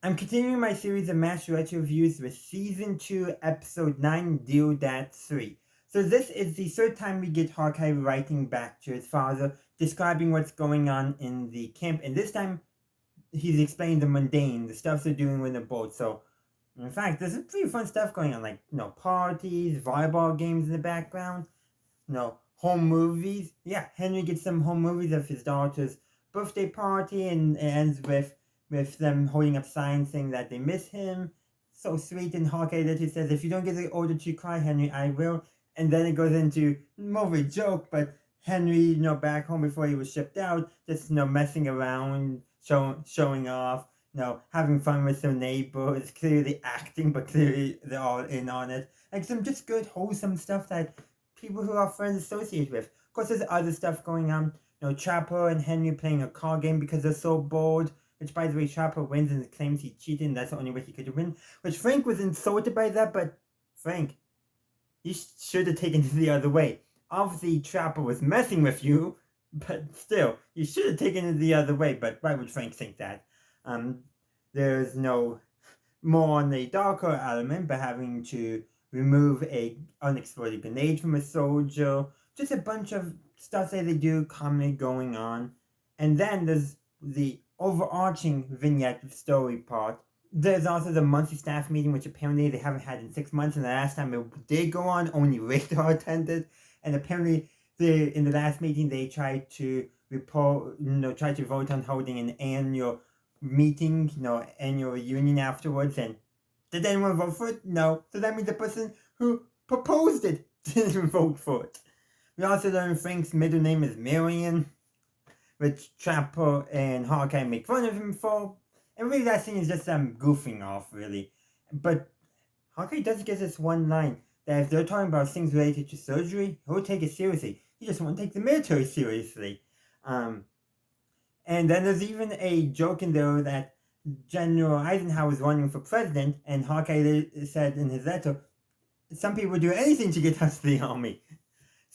I'm continuing my series of Master Retro reviews with Season 2, Episode 9, Deal That 3. So this is the third time we get Hawkeye writing back to his father, describing what's going on in the camp, and this time he's explaining the mundane, the stuff they're doing with the boat. So, in fact, there's some pretty fun stuff going on, like, parties, volleyball games in the background, home movies. Yeah, Henry gets some home movies of his daughter's birthday party, and it ends with them holding up signs saying that they miss him. So sweet, and Hawkeye literally says, "If you don't get the order to cry, Henry, I will." And then it goes into more of a joke, but Henry, back home before he was shipped out, just, messing around, showing off, having fun with their neighbors, clearly acting, but clearly they're all in on it. Like some just good, wholesome stuff that people who are friends associate with. Of course, there's other stuff going on. Trapper and Henry playing a card game because they're so bored. Which, by the way, Trapper wins and claims he cheated, and that's the only way he could win. Which Frank was insulted by that, but Frank, you should have taken it the other way. Obviously, Trapper was messing with you, but still, you should have taken it the other way. But why would Frank think that? There's no more on the darker element, but having to remove a unexploded grenade from a soldier. Just a bunch of stuff that they do commonly going on. And then there's the overarching vignette story part. There's also the monthly staff meeting, which apparently they haven't had in 6 months, and the last time it did go on, only Radar attended. And apparently, in the last meeting, they tried to vote on holding an annual meeting, annual reunion afterwards. And did anyone vote for it? No. So that means the person who proposed it didn't vote for it. We also learned Frank's middle name is Marion, which Trapper and Hawkeye make fun of him for. And really that scene is just them goofing off, really. But Hawkeye does get this one line that if they're talking about things related to surgery, he'll take it seriously. He just won't take the military seriously. And then there's even a joke in there that General Eisenhower is running for president, and Hawkeye said in his letter, some people do anything to get out of the army.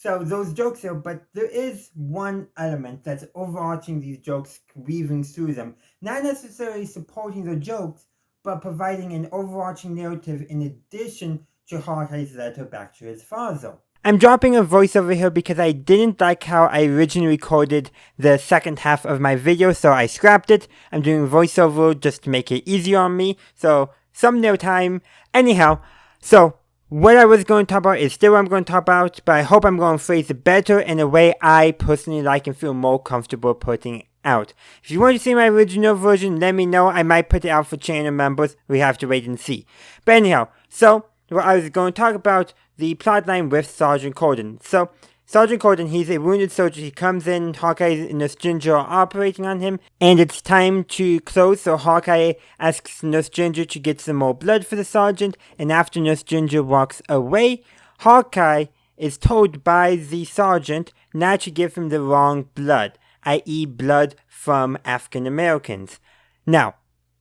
So those jokes are, but there is one element that's overarching these jokes, weaving through them. Not necessarily supporting the jokes, but providing an overarching narrative in addition to Hawkeye's letter back to his father. I'm dropping a voiceover here because I didn't like how I originally recorded the second half of my video, so I scrapped it. I'm doing voiceover just to make it easier on me, so thumbnail time. Anyhow, so what I was going to talk about is still what I'm going to talk about, but I hope I'm going to phrase it better in a way I personally like and feel more comfortable putting out. If you want to see my original version, let me know. I might put it out for channel members. We have to wait and see. But anyhow, so what I was going to talk about the plotline with Sergeant Corden. So Sergeant Corden, he's a wounded soldier. He comes in, Hawkeye and Nurse Ginger are operating on him, and it's time to close, so Hawkeye asks Nurse Ginger to get some more blood for the sergeant, and after Nurse Ginger walks away, Hawkeye is told by the sergeant not to give him the wrong blood, i.e. blood from African Americans. Now,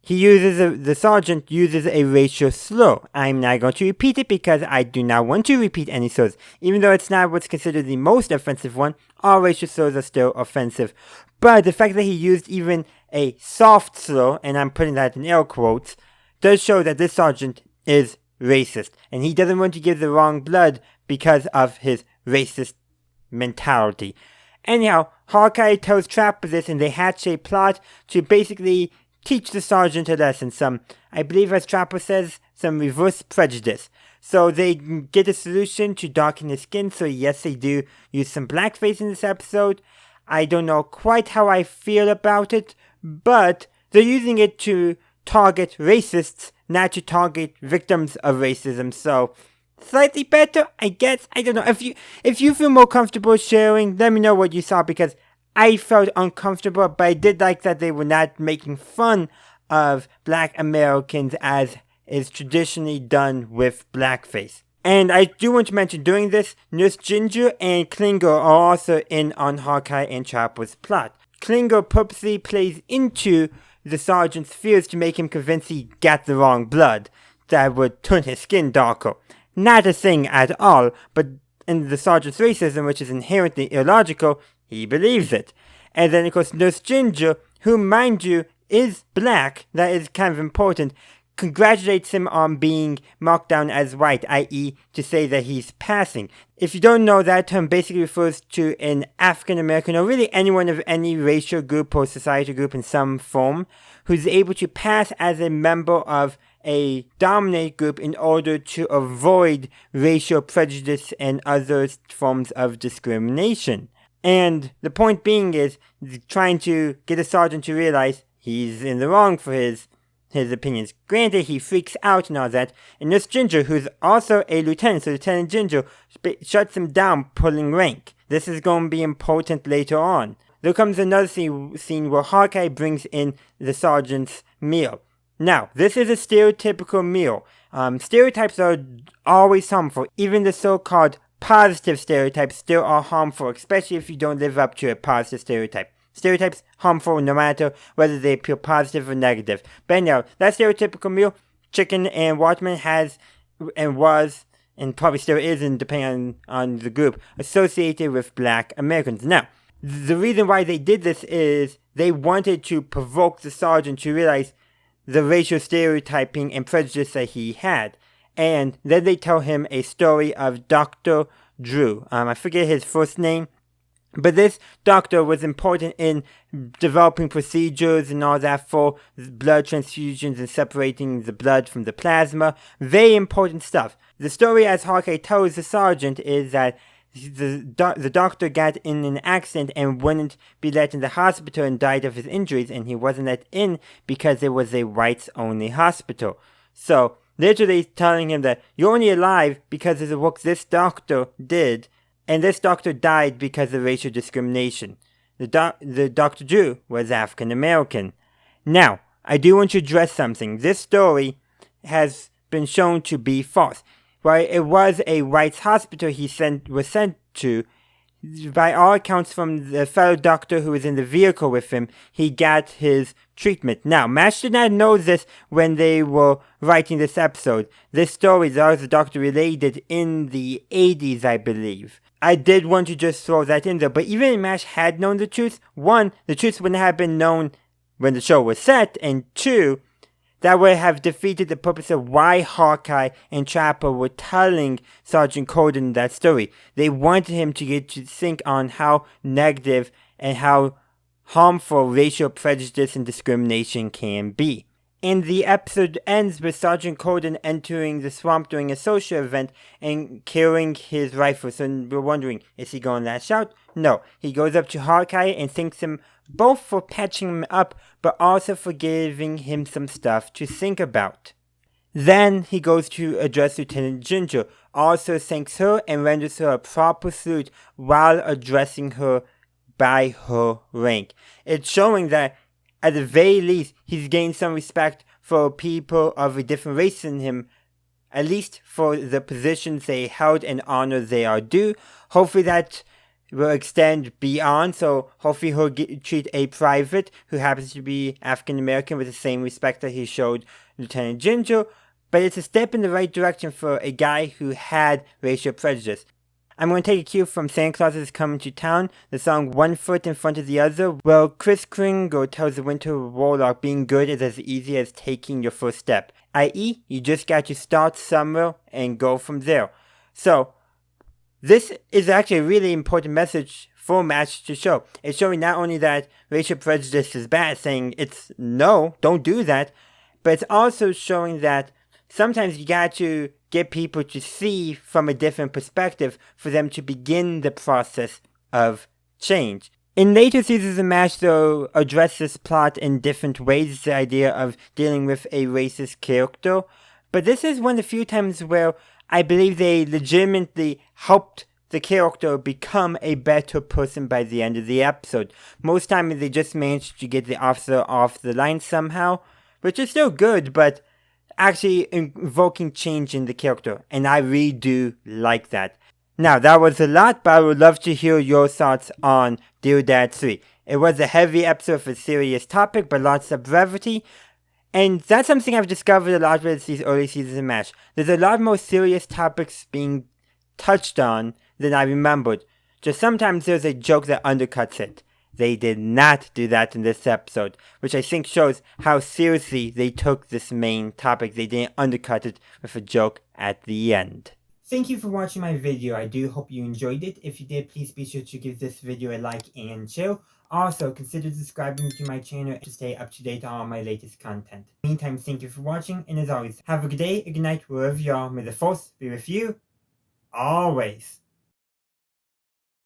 the sergeant uses a racial slur. I'm not going to repeat it because I do not want to repeat any slurs. Even though it's not what's considered the most offensive one, all racial slurs are still offensive. But the fact that he used even a soft slur, and I'm putting that in air quotes, does show that this sergeant is racist. And he doesn't want to give the wrong blood because of his racist mentality. Anyhow, Hawkeye tells Trapper this, and they hatch a plot to basically teach the sergeant a lesson, I believe as Trapper says, some reverse prejudice. So they get a solution to darken his skin, so yes, they do use some blackface in this episode. I don't know quite how I feel about it, but they're using it to target racists, not to target victims of racism, so slightly better, I guess. I don't know. If you feel more comfortable sharing, let me know what you saw, because I felt uncomfortable, but I did like that they were not making fun of Black Americans as is traditionally done with blackface. And I do want to mention, during this, Nurse Ginger and Klinger are also in on Hawkeye and Trapper's plot. Klinger purposely plays into the sergeant's fears to make him convinced he got the wrong blood that would turn his skin darker. Not a thing at all, but in the sergeant's racism, which is inherently illogical, he believes it. And then, of course, Nurse Ginger, who, mind you, is black, that is kind of important, congratulates him on being marked down as white, i.e. to say that he's passing. If you don't know, that term basically refers to an African American, or really anyone of any racial group or societal group in some form, who's able to pass as a member of a dominant group in order to avoid racial prejudice and other forms of discrimination. And the point being is trying to get a sergeant to realize he's in the wrong for his opinions. Granted, he freaks out and all that, and this Ginger, who's also a lieutenant, so Lieutenant Ginger, shuts him down, pulling rank. This is going to be important later on. There comes another scene where Hawkeye brings in the sergeant's meal. Now, this is a stereotypical meal. Stereotypes are always harmful. Even the so-called positive stereotypes still are harmful, especially if you don't live up to a positive stereotype. Stereotypes harmful no matter whether they appear positive or negative. But anyhow, that stereotypical meal, chicken and watermelon, has and was, and probably still is, and depending on the group, associated with black Americans. Now, the reason why they did this is they wanted to provoke the sergeant to realize the racial stereotyping and prejudice that he had. And then they tell him a story of Dr. Drew. I forget his first name, but this doctor was important in developing procedures and all that for blood transfusions and separating the blood from the plasma. Very important stuff. The story, as Hawkeye tells the sergeant, is that the doctor got in an accident and wouldn't be let in the hospital and died of his injuries, and he wasn't let in because it was a whites-only hospital. So, literally telling him that you're only alive because of the work this doctor did, and this doctor died because of racial discrimination. The Dr. Drew was African American. Now, I do want to address something. This story has been shown to be false. While it was a whites hospital he was sent to, by all accounts from the fellow doctor who was in the vehicle with him, he got his treatment. Now, MASH did not know this when they were writing this episode. This story, the doctor relayed it in the 80s, I believe. I did want to just throw that in there, but even if MASH had known the truth, one, the truth wouldn't have been known when the show was set, and two, that would have defeated the purpose of why Hawkeye and Trapper were telling Sergeant Colden that story. They wanted him to get to think on how negative and how harmful racial prejudice and discrimination can be. And the episode ends with Sergeant Colden entering the swamp during a social event and carrying his rifle. So we're wondering, is he going to lash out? No. He goes up to Hawkeye and thanks him both for patching him up, but also for giving him some stuff to think about. Then he goes to address Lieutenant Ginger, also thanks her and renders her a proper salute while addressing her by her rank. It's showing that at the very least, he's gained some respect for people of a different race than him, at least for the positions they held and honor they are due. Hopefully that will extend beyond, so hopefully he'll treat a private who happens to be African American with the same respect that he showed Lieutenant Ginger, but it's a step in the right direction for a guy who had racial prejudice. I'm going to take a cue from Santa Claus is Coming to Town, the song One Foot in Front of the Other, where Kris Kringle tells the Winter Warlock being good is as easy as taking your first step, i.e. you just got to start somewhere and go from there. So, this is actually a really important message for MASH to show. It's showing not only that racial prejudice is bad, saying it's no, don't do that, but it's also showing that sometimes you got to get people to see from a different perspective for them to begin the process of change. In later seasons of MASH, they'll address this plot in different ways, the idea of dealing with a racist character, but this is one of the few times where I believe they legitimately helped the character become a better person by the end of the episode. Most times they just managed to get the officer off the line somehow, which is still good, but actually invoking change in the character, and I really do like that. Now, that was a lot, but I would love to hear your thoughts on Dear Dad 3. It was a heavy episode of a serious topic, but lots of brevity, and that's something I've discovered a lot with these early seasons of MASH. There's a lot more serious topics being touched on than I remembered. Just sometimes there's a joke that undercuts it. They did not do that in this episode, which I think shows how seriously they took this main topic. They didn't undercut it with a joke at the end. Thank you for watching my video. I do hope you enjoyed it. If you did, please be sure to give this video a like and share. Also, consider subscribing to my channel to stay up to date on all my latest content. Meantime, thank you for watching, and as always, have a good day, a good night, wherever you are. May the force be with you always.